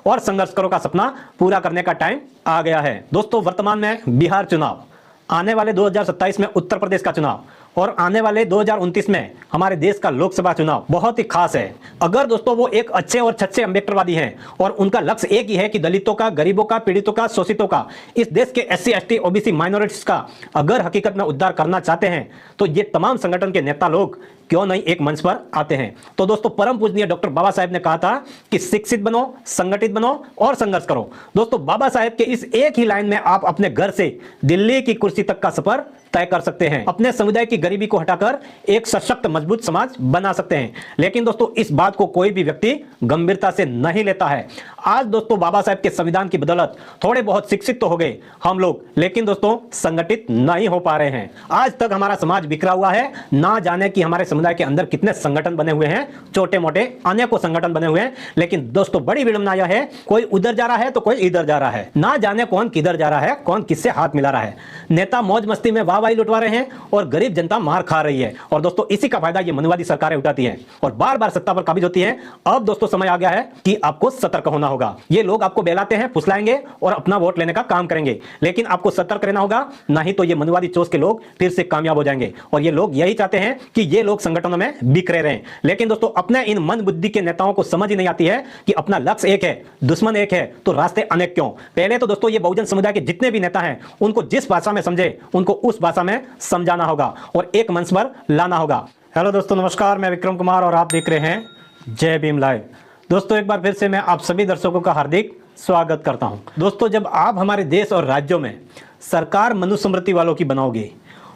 और संघर्ष करो का सपना पूरा करने का टाइम आ गया है। दोस्तों, वर्तमान में बिहार चुनाव, आने वाले 2027 में उत्तर प्रदेश का चुनाव और आने वाले 2029 में हमारे देश का लोकसभा चुनाव बहुत ही खास है। अगर दोस्तों वो एक अच्छे और सच्चे अम्बेडकरवादी हैं और उनका लक्ष्य एक ही है कि दलितों का, गरीबों का, पीड़ितों का, शोषितों का, इस देश के SC ST OBC माइनॉरिटीज का अगर हकीकत में उद्धार करना चाहते हैं तो ये तमाम संगठन के नेता लोग क्यों नहीं एक मंच पर आते हैं। तो दोस्तों, परम पूजनीय डॉक्टर बाबा साहेब ने कहा था कि शिक्षित बनो, संगठित बनो और संघर्ष करो। दोस्तों, बाबा साहेब के इस एक ही लाइन में आप अपने घर से दिल्ली की कुर्सी तक का सफर तय कर सकते हैं। अपने समुदाय की गरीबी को हटाकर एक सशक्त मजबूत समाज बना सकते हैं। लेकिन दोस्तों, इस बात को कोई भी व्यक्ति गंभीरता से नहीं लेता है। आज दोस्तों, बाबा साहेब के संविधान की बदौलत थोड़े बहुत शिक्षित तो हो गए हम लोग, लेकिन दोस्तों संगठित नहीं हो पा रहे हैं। आज तक हमारा समाज बिखरा हुआ है। ना जाने कि हमारे समुदाय के अंदर कितने संगठन बने हुए हैं, छोटे मोटे अनेकों संगठन बने हुए हैं, लेकिन दोस्तों बड़ी विडंबना यह है, कोई उधर जा रहा है तो कोई इधर जा रहा है। ना जाने कौन किधर जा रहा है, कौन किससे हाथ मिला रहा है। नेता मौज मस्ती में वाहवाही लुटवा रहे हैं और गरीब जनता मार खा रही है। और दोस्तों, इसी का फायदा ये मनवादी सरकारें उठाती हैं और बार बार सत्ता पर काबिज होती हैं। अब दोस्तों समय आ गया है कि आपको सतर्क होना होगा। ये लोग आपको बहलाते हैं, फुसलाएंगे और अपना वोट लेने का काम करेंगे, लेकिन आपको सतर्क रहना होगा, नहीं तो ये मनवादी चोस के लोग फिर से कामयाब हो जाएंगे। और ये लोग यही चाहते हैं कि ये लोग संगठनों में बिखरे रहें। लेकिन दोस्तों, अपने इन मंद बुद्धि के नेताओं को समझ ही नहीं आती है कि अपना लक्ष्य एक है, दुश्मन एक है, तो रास्ते अनेक क्यों। पहले तो दोस्तों, ये बहुजन समुदाय के जितने भी नेता हैं उनको जिस भाषा में समझे उनको उस भाषा में समझाना होगा और एक मंच पर लाना होगा। हेलो दोस्तों, नमस्कार, मैं विक्रम कुमार और आप देख रहे हैं जय भीम लाइव। दोस्तों, एक बार फिर से मैं आप सभी दर्शकों का हार्दिक स्वागत करता हूं। दोस्तों, जब आप हमारे देश और राज्यों में सरकार मनुस्मृति वालों की बनाओगे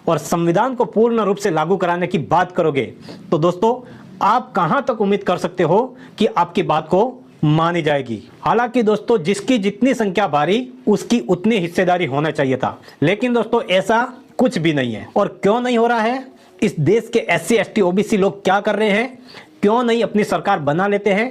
और संविधान को पूर्ण रूप से लागू कराने की बात करोगे, तो दोस्तों आप कहां तक उम्मीद कर सकते हो कि आपकी बात को मानी जाएगी। हालांकि दोस्तों, जिसकी जितनी संख्या भारी उसकी उतनी हिस्सेदारी होना चाहिए था, लेकिन दोस्तों ऐसा कुछ भी नहीं है। और क्यों नहीं हो रहा है? इस देश के SC ST OBC लोग क्या कर रहे हैं? क्यों नहीं अपनी सरकार बना लेते हैं?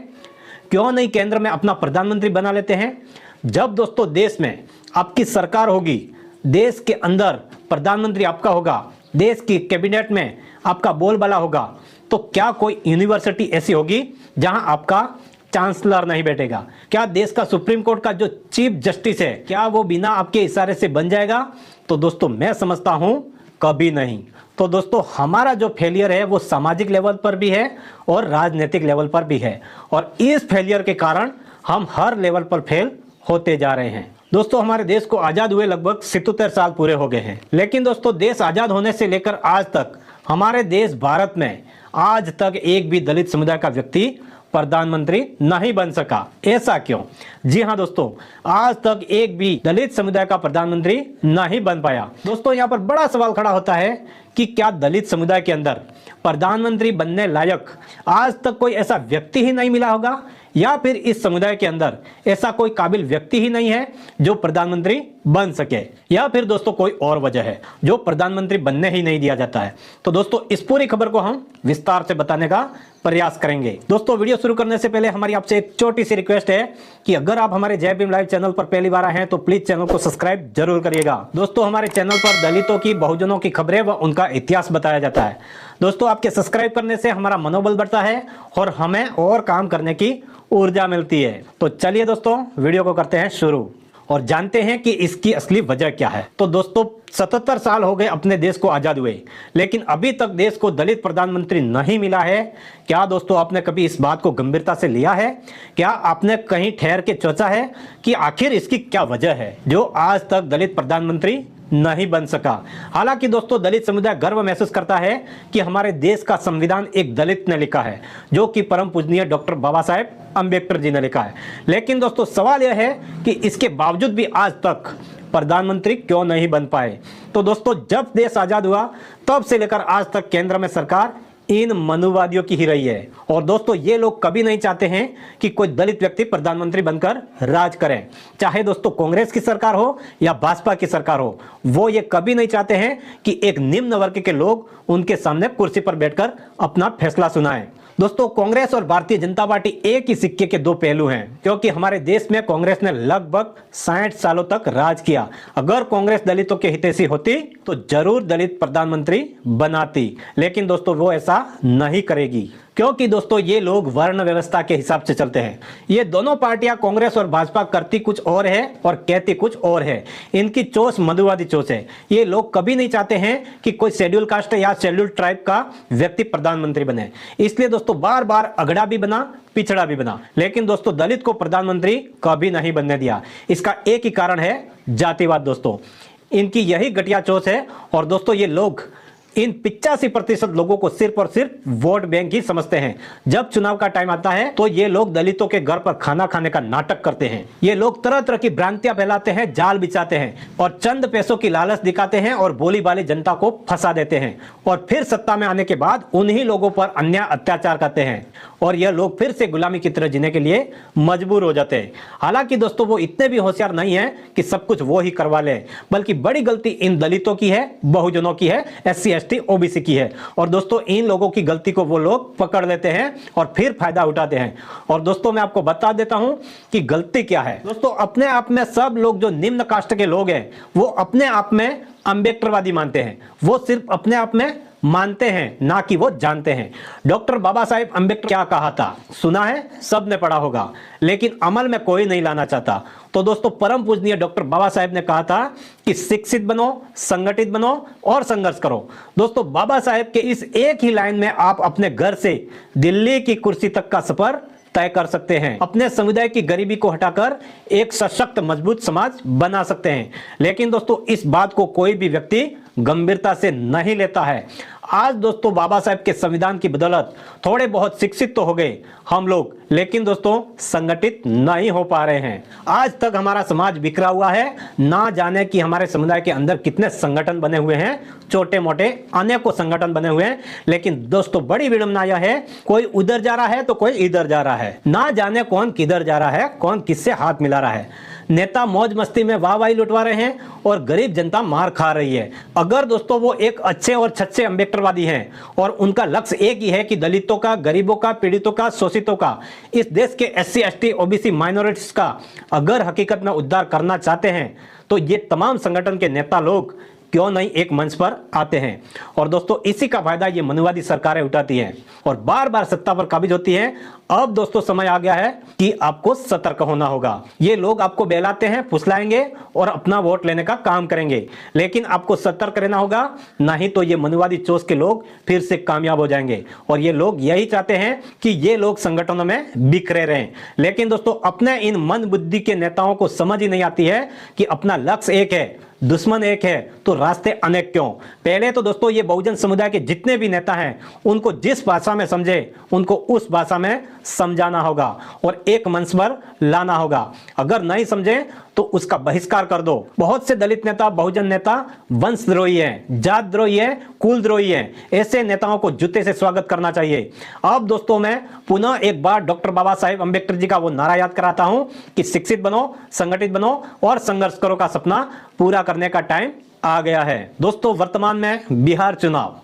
क्यों नहीं केंद्र में अपना प्रधानमंत्री बना लेते हैं? जब दोस्तों देश में आपकी सरकार होगी, देश के अंदर प्रधानमंत्री आपका होगा, देश की कैबिनेट में आपका बोलबाला होगा, तो क्या कोई यूनिवर्सिटी ऐसी होगी जहां आपका चांसलर नहीं बैठेगा? क्या देश का सुप्रीम कोर्ट का जो चीफ जस्टिस है, क्या वो बिना आपके इशारे से बन जाएगा? तो दोस्तों मैं समझता हूं कभी नहीं। तो दोस्तों, हमारा जो फेलियर है वो सामाजिक लेवल पर भी है और राजनीतिक लेवल पर भी है, और इस फेलियर के कारण हम हर लेवल पर फेल होते जा रहे हैं। दोस्तों, हमारे देश को आजाद हुए लगभग 77 साल पूरे हो गए हैं, लेकिन दोस्तों देश आजाद होने से लेकर आज तक हमारे देश भारत में आज तक एक भी दलित समुदाय का व्यक्ति प्रधानमंत्री नहीं बन सका। ऐसा क्यों? जी हां दोस्तों, आज तक एक भी दलित समुदाय का प्रधानमंत्री नहीं बन पाया। दोस्तों, यहां पर बड़ा सवाल खड़ा होता है कि क्या दलित समुदाय के अंदर प्रधानमंत्री बनने लायक आज तक कोई ऐसा व्यक्ति ही नहीं मिला होगा, या फिर इस समुदाय के अंदर ऐसा कोई काबिल व्यक्ति ही नहीं है जो प्रधानमंत्री बन सके, या फिर दोस्तों कोई और वजह है जो प्रधानमंत्री बनने ही नहीं दिया जाता है। तो दोस्तों, इस पूरी खबर को हम विस्तार से बताने का प्रयास करेंगे। दोस्तों, वीडियो शुरू करने से पहले हमारी आपसे एक छोटी सी रिक्वेस्ट है कि अगर आप हमारे जय भीम लाइव चैनल पर पहली बार आए हैं तो प्लीज चैनल को सब्सक्राइब जरूर करिएगा। दोस्तों, हमारे चैनल पर दलितों की, बहुजनों की खबरें व उनका इतिहास बताया जाता है। दोस्तों, आपके सब्सक्राइब करने से हमारा मनोबल बढ़ता है और हमें और काम करने की ऊर्जा मिलती है। तो चलिए दोस्तों, वीडियो को करते हैं शुरू और जानते हैं कि इसकी असली वजह क्या है। तो दोस्तों, 77 साल हो गए अपने देश को आजाद हुए, लेकिन अभी तक देश को दलित प्रधानमंत्री नहीं मिला है। क्या दोस्तों आपने कभी इस बात को गंभीरता से लिया है? क्या आपने कहीं ठहर के सोचा है कि आखिर इसकी क्या वजह है जो आज तक दलित प्रधानमंत्री नहीं बन सका? हालांकि दोस्तों, दलित समुदाय गर्व महसूस करता है कि हमारे देश का संविधान एक दलित ने लिखा है, जो कि परम पूजनीय डॉक्टर बाबा साहेब अम्बेडकर जी ने लिखा है। लेकिन दोस्तों, सवाल यह है कि इसके बावजूद भी आज तक प्रधानमंत्री क्यों नहीं बन पाए? तो दोस्तों, जब देश आजाद हुआ तब से लेकर आज तक केंद्र में सरकार इन मनुवादियों की ही रही है। और दोस्तों, ये लोग कभी नहीं चाहते हैं कि कोई दलित व्यक्ति प्रधानमंत्री बनकर राज करे, चाहे दोस्तों कांग्रेस की सरकार हो या भाजपा की सरकार हो। वो ये कभी नहीं चाहते हैं कि एक निम्न वर्ग के लोग उनके सामने कुर्सी पर बैठकर अपना फैसला सुनाएं। दोस्तों, कांग्रेस और भारतीय जनता पार्टी एक ही सिक्के के दो पहलू हैं, क्योंकि हमारे देश में कांग्रेस ने लगभग 60 सालों तक राज किया। अगर कांग्रेस दलितों के हितैषी होती तो जरूर दलित प्रधानमंत्री बनाती, लेकिन दोस्तों वो ऐसा नहीं करेगी। क्योंकि दोस्तों ये लोग वर्ण व्यवस्था के हिसाब से चलते हैं। ये दोनों पार्टियां कांग्रेस और भाजपा करती कुछ और है और कहती कुछ और है। इनकी चोच मधुवादी चोच है। ये लोग कभी नहीं चाहते हैं कि कोई शेड्यूल कास्ट या शेड्यूल ट्राइब का व्यक्ति प्रधानमंत्री बने। इसलिए दोस्तों बार बार अगड़ा भी बना, पिछड़ा भी बना, लेकिन दोस्तों दलित को प्रधानमंत्री कभी नहीं बनने दिया। इसका एक ही कारण है जातिवाद। दोस्तों इनकी यही घटिया चोच है। और दोस्तों ये लोग इन 85% लोगों को सिर्फ और सिर्फ वोट बैंक ही समझते हैं। जब चुनाव का टाइम आता है तो ये लोग दलितों के घर पर खाना खाने का नाटक करते हैं। ये लोग तरह तरह की भ्रांतियां फैलाते हैं, जाल बिछाते हैं और चंद पैसों की लालच दिखाते हैं और बोली वाली जनता को फंसा देते हैं और फिर सत्ता में आने के बाद उन्हीं लोगों पर अन्याय अत्याचार करते हैं और यह लोग फिर से गुलामी की तरह जीने के लिए मजबूर हो जाते हैं। हालांकि दोस्तों वो इतने भी होशियार नहीं है कि सब कुछ वो ही करवा ले, बल्कि बड़ी गलती इन दलितों की है, बहुजनों की है, SC ST OBC की है। और दोस्तों इन लोगों की गलती को वो लोग पकड़ लेते हैं और फिर फायदा उठाते हैं। और दोस्तों मैं आपको बता देता हूं कि गलती क्या है। दोस्तों अपने आप में सब लोग जो निम्न कास्ट के लोग हैं वो अपने आप में अम्बेडकरवादी मानते हैं। वो सिर्फ अपने आप में मानते हैं, ना कि वो जानते हैं। डॉक्टर बाबा साहेब अम्बेडकर क्या कहा था सुना है, सबने पढ़ा होगा, लेकिन अमल में कोई नहीं लाना चाहता। तो दोस्तों परम पूजनीय डॉक्टर बाबा साहेब ने कहा था कि शिक्षित बनो, संगठित बनो और संघर्ष करो। दोस्तों बाबा साहेब के इस एक ही लाइन में आप अपने घर से दिल्ली की कुर्सी तक का सफर तय कर सकते हैं। अपने समुदाय की गरीबी को हटाकर एक सशक्त मजबूत समाज बना सकते हैं। लेकिन दोस्तों इस बात को कोई भी व्यक्ति गंभीरता से नहीं लेता है। आज दोस्तों बाबा साहेब के संविधान की बदौलत थोड़े बहुत शिक्षित तो हो गए हम लोग, लेकिन दोस्तों संगठित नहीं हो पा रहे हैं। आज तक हमारा समाज बिखरा हुआ है। ना जाने कि हमारे समुदाय के अंदर कितने संगठन बने हुए हैं, छोटे मोटे अनेकों संगठन बने हुए हैं, लेकिन दोस्तों बड़ी विडंबना यह है कोई उधर जा रहा है तो कोई इधर जा रहा है। ना जाने कौन किधर जा रहा है, कौन किससे हाथ मिला रहा है। नेता मौज मस्ती में वाहवाही लुटवा रहे हैं और गरीब जनता मार खा रही है। अगर दोस्तों वो एक अच्छे और सच्चे अम्बेडकरवादी हैं और उनका लक्ष्य एक ही है कि दलितों का, गरीबों का, पीड़ितों का, शोषितों का, इस देश के SC ST OBC माइनॉरिटीज का अगर हकीकत में उद्धार करना चाहते हैं तो ये तमाम संगठन के नेता लोग क्यों नहीं एक मंच पर आते हैं। और दोस्तों इसी का फायदा ये मनुवादी सरकारें उठाती हैं और बार बार सत्ता पर काबिज होती हैं। अब दोस्तों समय आ गया है कि आपको सतर्क होना होगा। ये लोग आपको बहलाते हैं, फुसलाएंगे और अपना वोट लेने का काम करेंगे, लेकिन आपको सतर्क रहना होगा, नहीं तो ये मनुवादी चोच के लोग फिर से कामयाब हो जाएंगे। और ये लोग यही चाहते हैं कि ये लोग संगठनों में बिखरे रहें। लेकिन दोस्तों अपने इन मंद बुद्धि के नेताओं को समझ ही नहीं आती है कि अपना लक्ष्य एक है, दुश्मन एक है, तो रास्ते अनेक क्यों। पहले तो दोस्तों ये बहुजन समुदाय के जितने भी नेता हैं उनको जिस भाषा में समझे उनको उस भाषा में समझाना होगा और एक मंच पर लाना होगा। अगर नहीं समझे तो उसका बहिष्कार कर दो। बहुत से दलित नेता, बहुजन नेता वंशद्रोही हैं, जात द्रोही हैं, कुल द्रोही हैं। ऐसे नेताओं को जूते से स्वागत करना चाहिए। अब दोस्तों मैं पुनः एक बार डॉक्टर बाबा साहेब अम्बेडकर जी का वो नारा याद कराता हूं कि शिक्षित बनो, संगठित बनो और संघर्ष करो का सपना पूरा करने का टाइम आ गया है। दोस्तों वर्तमान में बिहार चुनाव,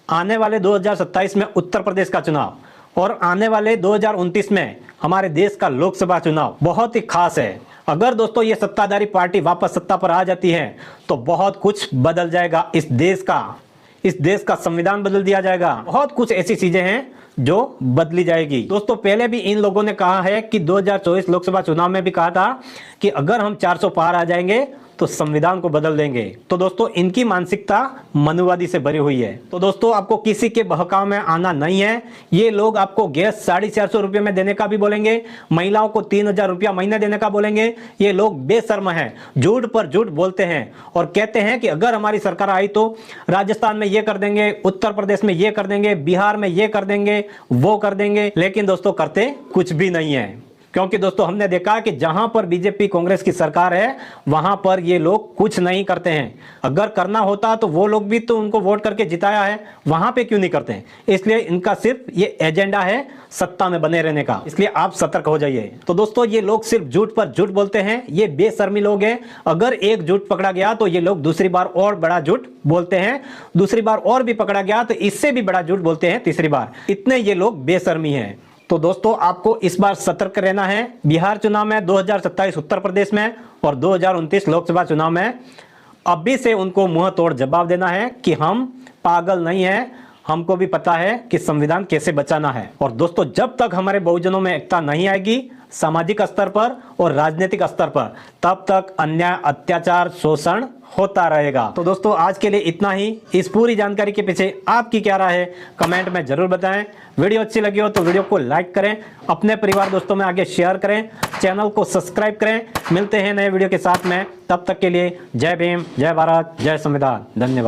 आने वाले 2027 में उत्तर प्रदेश का चुनाव और आने वाले 2029 में हमारे देश का लोकसभा चुनाव बहुत ही खास है। अगर दोस्तों ये सत्ताधारी पार्टी वापस सत्ता पर आ जाती है तो बहुत कुछ बदल जाएगा। इस देश का संविधान बदल दिया जाएगा। बहुत कुछ ऐसी चीजें हैं जो बदली जाएगी। दोस्तों पहले भी इन लोगों ने कहा है कि 2024 लोकसभा चुनाव में भी कहा था कि अगर हम 400 पार आ जाएंगे तो संविधान को बदल देंगे। तो दोस्तों इनकी मानसिकता मनुवादी से भरी हुई है। तो दोस्तों आपको किसी के बहकाव में आना नहीं है। ये लोग आपको गैस 450 रुपये में देने का भी बोलेंगे, महिलाओं को 3000 रुपया महीने देने का बोलेंगे। ये लोग बेशर्म हैं, झूठ पर झूठ बोलते हैं और कहते हैं कि अगर हमारी सरकार आई तो राजस्थान में ये कर देंगे, उत्तर प्रदेश में ये कर देंगे, बिहार में ये कर देंगे, वो कर देंगे। लेकिन दोस्तों करते कुछ भी नहीं है, क्योंकि दोस्तों हमने देखा कि जहां पर बीजेपी कांग्रेस की सरकार है वहां पर ये लोग कुछ नहीं करते हैं। अगर करना होता तो वो लोग भी तो उनको वोट करके जिताया है, वहां पे क्यों नहीं करते हैं। इसलिए इनका सिर्फ ये एजेंडा है सत्ता में बने रहने का। इसलिए आप सतर्क हो जाइए। तो दोस्तों ये लोग सिर्फ झूठ पर झूठ बोलते हैं, ये बेशर्मी लोग हैं। अगर एक झूठ पकड़ा गया तो ये लोग दूसरी बार और बड़ा झूठ बोलते हैं, दूसरी बार और भी पकड़ा गया तो इससे भी बड़ा झूठ बोलते हैं तीसरी बार। इतने ये लोग बेशर्मी हैं। तो दोस्तों आपको इस बार सतर्क रहना है। बिहार चुनाव में, 2027 उत्तर प्रदेश में और 2029 लोकसभा चुनाव में अभी से उनको मुंह तोड़ जवाब देना है कि हम पागल नहीं हैं, हमको भी पता है कि संविधान कैसे बचाना है। और दोस्तों, जब तक हमारे बहुजनों में एकता नहीं आएगी सामाजिक स्तर पर और राजनीतिक स्तर पर, तब तक अन्याय, अत्याचार, शोषण होता रहेगा। तो दोस्तों, आज के लिए इतना ही। इस पूरी जानकारी के पीछे आपकी क्या राय है कमेंट में जरूर बताएं। वीडियो अच्छी लगी हो तो वीडियो को लाइक करें, अपने परिवार दोस्तों में आगे शेयर करें, चैनल को सब्सक्राइब करें। मिलते हैं नए वीडियो के साथ में, तब तक के लिए जय भीम, जय भारत, जय संविधान। धन्यवाद।